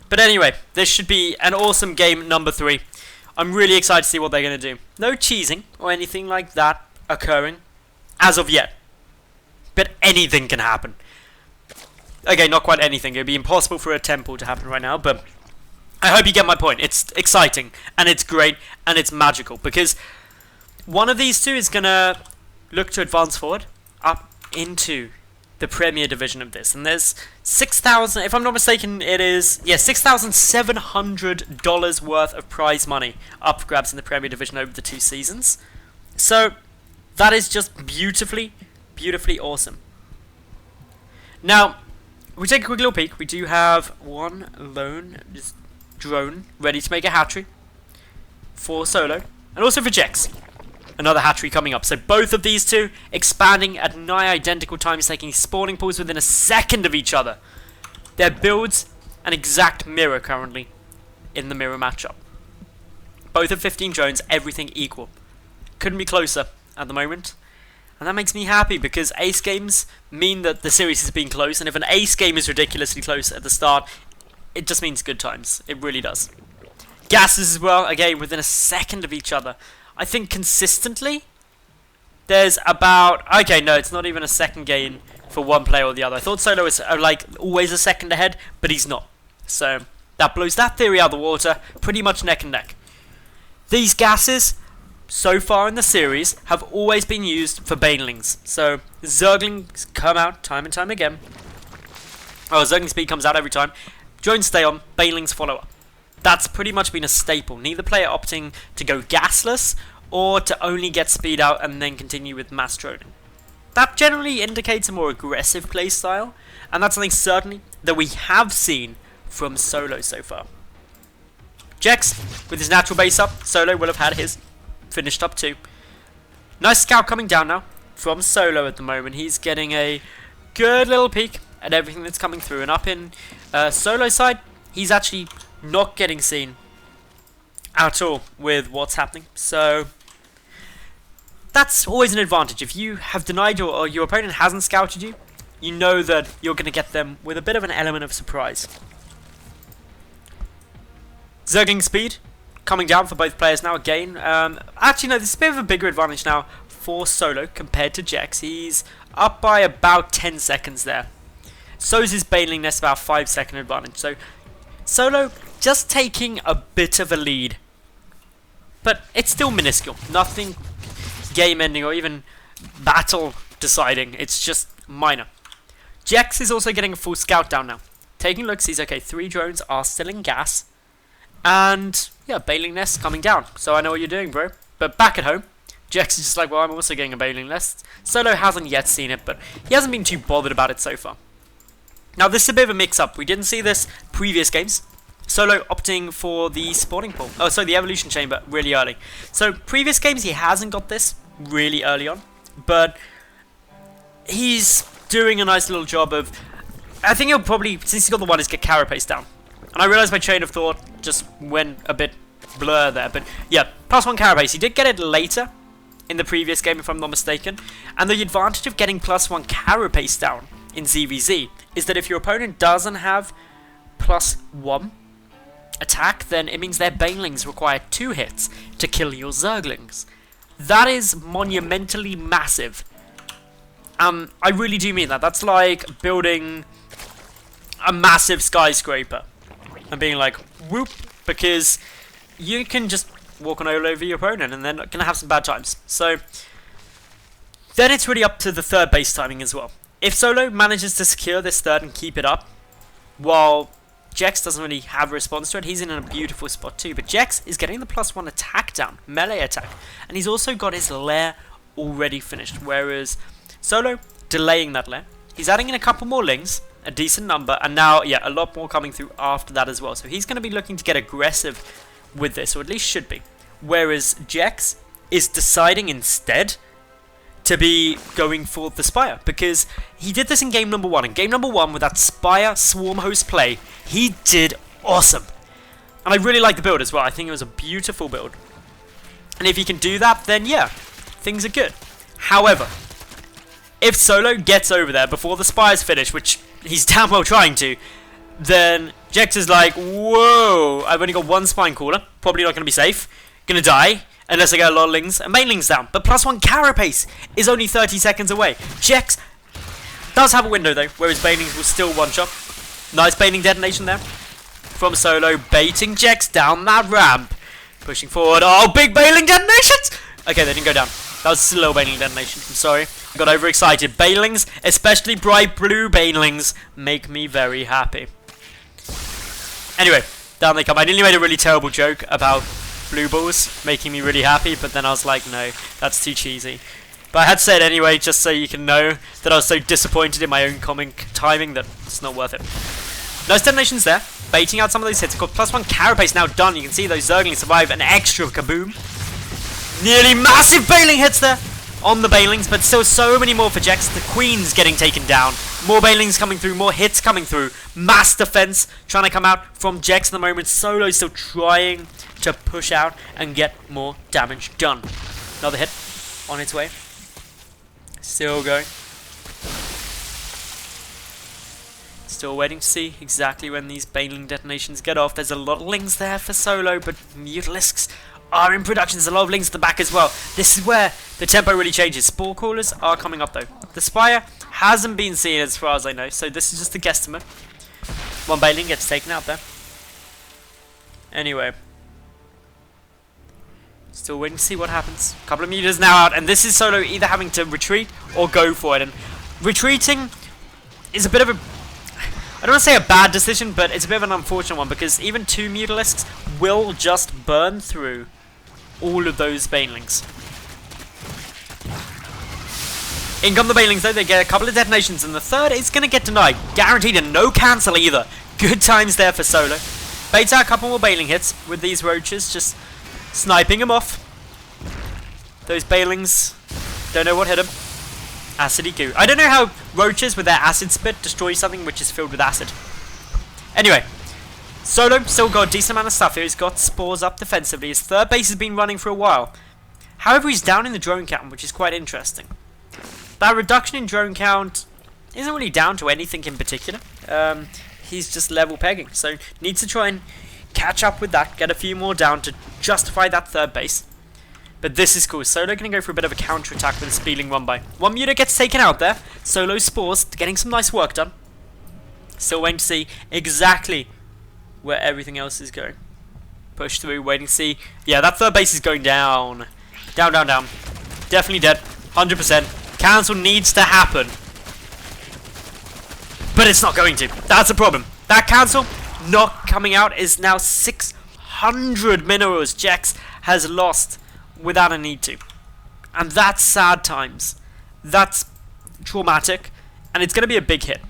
But anyway, this should be an awesome game number 3. I'm really excited to see what they're going to do. No cheesing or anything like that occurring as of yet. But anything can happen. Okay, not quite anything. It would be impossible for a temple to happen right now, but I hope you get my point. It's exciting, and it's great, and it's magical, because one of these two is going to look to advance forward up into the Premier Division of this. And there's 6,000, if I'm not mistaken, it is, yeah, $6,700 worth of prize money up for grabs in the Premier Division over the 2 seasons. So, that is just beautifully, beautifully awesome. Now, if we take a quick little peek, we do have one lone drone ready to make a hatchery for SolO, and also for Kjeks. Another hatchery coming up. So both of these two expanding at nigh identical times, taking spawning pools within a second of each other. Their builds an exact mirror currently in the mirror matchup. Both have 15 drones, everything equal. Couldn't be closer at the moment. And that makes me happy, because ace games mean that the series is being close, and if an ace game is ridiculously close at the start, it just means good times. It really does. Gases as well, again, within a second of each other. I think consistently, there's about... Okay, no, it's not even a second gain for one player or the other. I thought SolO was like always a second ahead, but he's not. So that blows that theory out of the water, pretty much neck and neck. These gases, so far in the series, have always been used for banelings. So Zerglings come out time and time again. Oh, Zergling speed comes out every time. Drones stay on, banelings follow up. That's pretty much been a staple. Neither player opting to go gasless or to only get speed out and then continue with mass droning. That generally indicates a more aggressive playstyle, and that's something certainly that we have seen from SolO so far. Kjeks, with his natural base up, SolO will have had his finished up too. Nice scout coming down now from SolO at the moment. He's getting a good little peek at everything that's coming through, and up in SolO side, he's actually not getting seen at all with what's happening. So that's always an advantage. If you have denied or your opponent hasn't scouted you, you know that you're going to get them with a bit of an element of surprise. Zergling speed coming down for both players now again. Actually, no, this is a bit of a bigger advantage now for SolO compared to Kjeks. He's up by about 10 seconds there. So's his baneling nest, about 5-second advantage. So SolO just taking a bit of a lead, but it's still minuscule. Nothing game-ending or even battle-deciding. It's just minor. Kjeks is also getting a full scout down now. Taking looks, he's okay. 3 drones are still in gas, and yeah, baneling nest coming down. So I know what you're doing, bro. But back at home, Kjeks is just like, well, I'm also getting a baneling nest. SolO hasn't yet seen it, but he hasn't been too bothered about it so far. Now, this is a bit of a mix-up. We didn't see this previous games. SolO opting for the spawning pool. Oh, sorry, the evolution chamber really early. So, previous games, he hasn't got this really early on. But he's doing a nice little job of... I think he'll probably, since he's got the one, is get carapace down. And I realised my train of thought just went a bit blur there. But yeah, +1 carapace. He did get it later in the previous game, if I'm not mistaken. And the advantage of getting +1 carapace down in ZvZ is that if your opponent doesn't have +1 attack, then it means their banelings require 2 hits to kill your Zerglings. That is monumentally massive. I really do mean that. That's like building a massive skyscraper and being like, whoop, because you can just walk on all over your opponent and then gonna have some bad times. So then it's really up to the third base timing as well. If SolO manages to secure this third and keep it up, while Kjeks doesn't really have a response to it, he's in a beautiful spot too. But Kjeks is getting the +1 attack down, melee attack, and he's also got his lair already finished, whereas SolO delaying that lair. He's adding in a couple more lings, a decent number, and now, yeah, a lot more coming through after that as well. So he's going to be looking to get aggressive with this, or at least should be. Whereas Kjeks is deciding instead to be going for the Spire, because he did this in game number 1. In game number 1, with that Spire Swarm Host play, he did awesome. And I really like the build as well. I think it was a beautiful build. And if he can do that, then yeah, things are good. However, if SolO gets over there before the Spire's finished, which he's damn well trying to, Then Kjeks is like, whoa, I've only got one spine caller, probably not going to be safe, gonna die, unless I get a lot of lings, and banelings down. But +1 carapace is only 30 seconds away. Kjeks does have a window though, where his banelings will still one-shot. Nice baneling detonation there from SolO, baiting Kjeks down that ramp. Pushing forward, oh, big baneling detonations! Okay, they didn't go down. That was a slow baneling detonation, I'm sorry. I got overexcited. Banelings, especially bright blue banelings, make me very happy. Anyway, down they come. I nearly made a really terrible joke about blue balls making me really happy, but then I was like, no, that's too cheesy. But I had to say it anyway, just so you can know that I was so disappointed in my own comic timing that it's not worth it. Nice detonations there, baiting out some of those hits. I've got +1 carapace now done. You can see those Zerglings survive an extra kaboom. Nearly massive bailing hits there on the bailings, but still so many more for Kjeks. The Queen's getting taken down. More bailings coming through, more hits coming through. Mass defense trying to come out from Kjeks at the moment. SolO still trying to push out and get more damage done. Another hit on its way. Still going. Still waiting to see exactly when these baneling detonations get off. There's a lot of lings there for SolO, but Mutalisks are in production. There's a lot of lings at the back as well. This is where the tempo really changes. Spore callers are coming up though. The Spire hasn't been seen as far as I know, so this is just a guesstimate. One baneling gets taken out there. Anyway. Still waiting to see what happens. A couple of meters now out, and this is SolO either having to retreat or go for it. And retreating is a bit of a, I don't want to say a bad decision, but it's a bit of an unfortunate one, because even 2 Mutalisks will just burn through all of those banelings. In come the banelings though, they get a couple of detonations, and the third is going to get denied. Guaranteed, and no cancel either. Good times there for SolO. Baits out a couple more baneling hits with these roaches, just sniping them off. Those banelings, don't know what hit them. Acidy goo. I don't know how roaches with their acid spit destroy something which is filled with acid. Anyway, SolO still got a decent amount of stuff here. He's got spores up defensively. His third base has been running for a while. However, he's down in the drone count, which is quite interesting. That reduction in drone count isn't really down to anything in particular. He's just level pegging, so needs to try and catch up with that, get a few more down to justify that third base. But this is cool. SolO going to go for a bit of a counter-attack with a speedling 1x. One muta gets taken out there. SolO spores, getting some nice work done. Still waiting to see exactly where everything else is going. Push through, waiting to see. Yeah, that third base is going down. Down, down, down. Definitely dead. 100%. Cancel needs to happen. But it's not going to. That's a problem. That cancel not coming out is now 600 minerals Kjeks has lost without a need to. And that's sad times. That's traumatic. And it's going to be a big hit.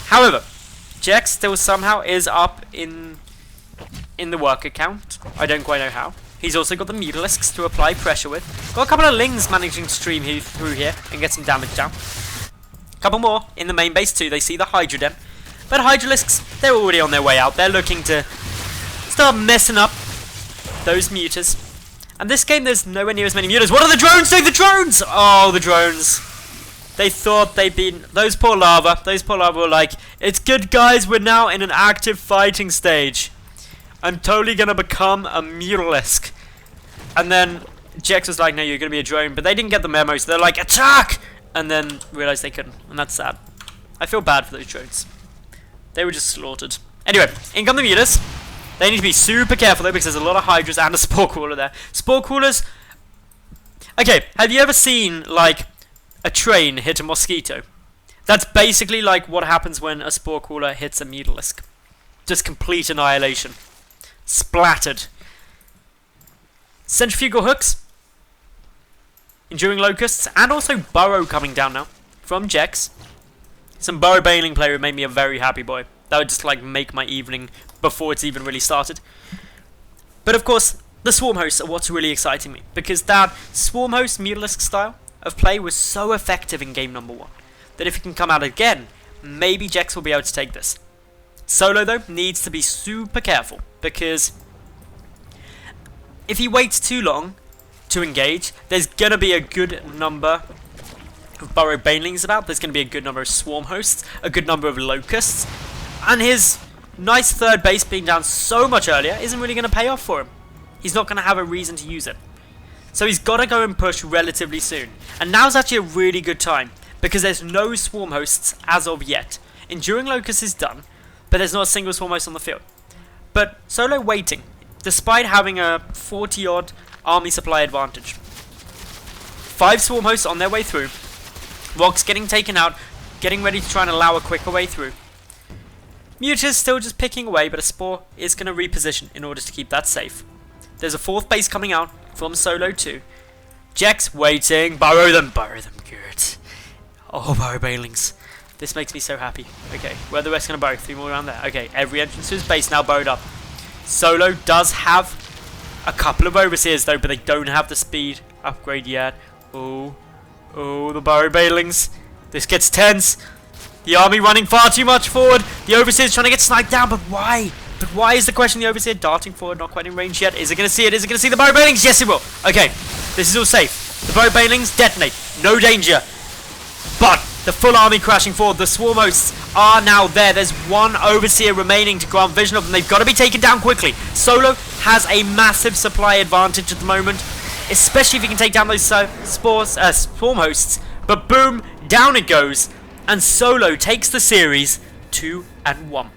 However, Kjeks still somehow is up in the worker count. I don't quite know how. He's also got the Mutalisks to apply pressure with. Got a couple of lings managing to stream through here and get some damage down. A couple more in the main base too. They see the Hydroden. But Hydralisks, they're already on their way out. They're looking to start messing up those mutas. And this game, there's nowhere near as many mutas. What are the drones doing? The drones! Oh, the drones. They thought they'd been... Those poor lava were like, it's good, guys. We're now in an active fighting stage. I'm totally going to become a Mutalisk. And then Kjeks was like, no, you're going to be a drone. But they didn't get the memo, so they're like, attack! And then realized they couldn't. And that's sad. I feel bad for those drones. They were just slaughtered. Anyway, in come the mutas. They need to be super careful though, because there's a lot of Hydras and a Spore Crawler there. Spore Crawlers... Okay, have you ever seen, like, a train hit a mosquito? That's basically like what happens when a Spore Crawler hits a Mutalisk. Just complete annihilation. Splattered. Centrifugal hooks. Enduring locusts. And also burrow coming down now. From Kjeks. Some burrow baneling play would make me a very happy boy. That would just like make my evening before it's even really started. But of course, the swarm hosts are what's really exciting me. Because that swarm host Mutalisk style of play was so effective in game number 1. That if it can come out again, maybe Kjeks will be able to take this. SolO though needs to be super careful. Because if he waits too long to engage, there's going to be a good number of burrow banelings about. There's going to be a good number of swarm hosts, a good number of locusts. And his nice third base being down so much earlier isn't really going to pay off for him. He's not going to have a reason to use it. So he's got to go and push relatively soon. And now's actually a really good time, because there's no swarm hosts as of yet. Enduring Locust is done, but there's not a single swarm host on the field. But SolO waiting, despite having a 40-odd army supply advantage. 5 swarm hosts on their way through. Rocks getting taken out, getting ready to try and allow a quicker way through. Muta's still just picking away, but a Spore is going to reposition in order to keep that safe. There's a 4th base coming out from SolO too. Kjeks waiting. Burrow them, good. Oh, burrow Bailings. This makes me so happy. Okay, where are the rest going to burrow? 3 more around there. Okay, every entrance to his base now burrowed up. SolO does have a couple of overseers though, but they don't have the speed upgrade yet. Oh, the burrow Bailings. This gets tense. The army running far too much forward. The overseer's trying to get sniped down, but why? But why is the question? The overseer darting forward, not quite in range yet. Is it going to see it? Is it going to see the burrow Bailings? Yes, it will. Okay, this is all safe. The burrow Bailings detonate. No danger. But the full army crashing forward. The swarm hosts are now there. There's 1 overseer remaining to grant vision of them. They've got to be taken down quickly. SolO has a massive supply advantage at the moment, especially if you can take down those swarm hosts. But boom, down it goes, and SolO takes the series 2-1.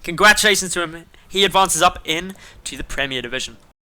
Congratulations to him. He advances up in to the Premier Division.